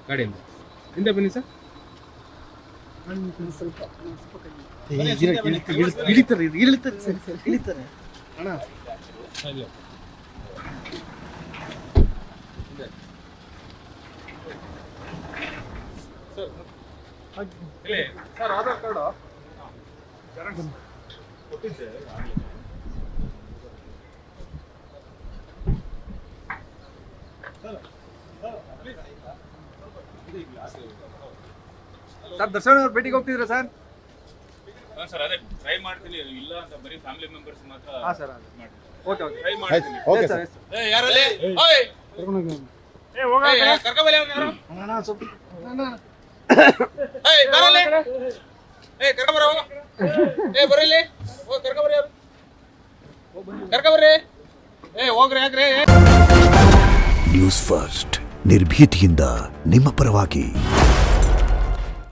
ಗಾಡಿ ಹಿಂದೆ ಬನ್ನಿ ಸರ್. ಇಳಿತಾರೆ ಅಣ್ಣ. ಸರ್ ಆಧಾರ್ ಕಾರ್ಡು ಕೊಟ್ಟಿದ್ದೆ. ಸರ್ ದರ್ಶನ್ ಅವ್ರ ಭೇಟಿಗೆ ಹೋಗ್ತಿದ್ರ ಸರ್? ಸರ್ ಅದೇ ಟ್ರೈ ಮಾಡ್ತೀನಿ, ಇಲ್ಲ ಅಂತ ಬರೀ ಫ್ಯಾಮಿಲಿ ಮೆಂಬರ್ಸ್ ಮಾತ್ರ. ಹಾಂ ಸರ್ ಓಕೆ ಓಕೆ ಟ್ರೈ ಮಾಡ್ತೀನಿ. Okay sir. ಯಾರಲ್ಲಿ ಓಯ್ ಕರ್ಕಬಲೆ ಯಾರು ಅಣ್ಣ ಸ್ವಲ್ಪ ಏಯ್ ಬರಲಿ, ಏಯ್ ಕರ್ಕಬರ, ಏಯ್ ಬರಲಿ, ಹೋಗಿ ಕರ್ಕಬರ, ಯಾರು ಕರ್ಕಬರ್ರಿ, ಏಯ್ ಹೋಗ್ರಿ ಯಾಕ್ರಿ. ನ್ಯೂಸ್ ಫಸ್ಟ್ ನಿರ್ಭೀತಿಯಿಂದ ನಿಮ್ಮ ಪರವಾಗಿ.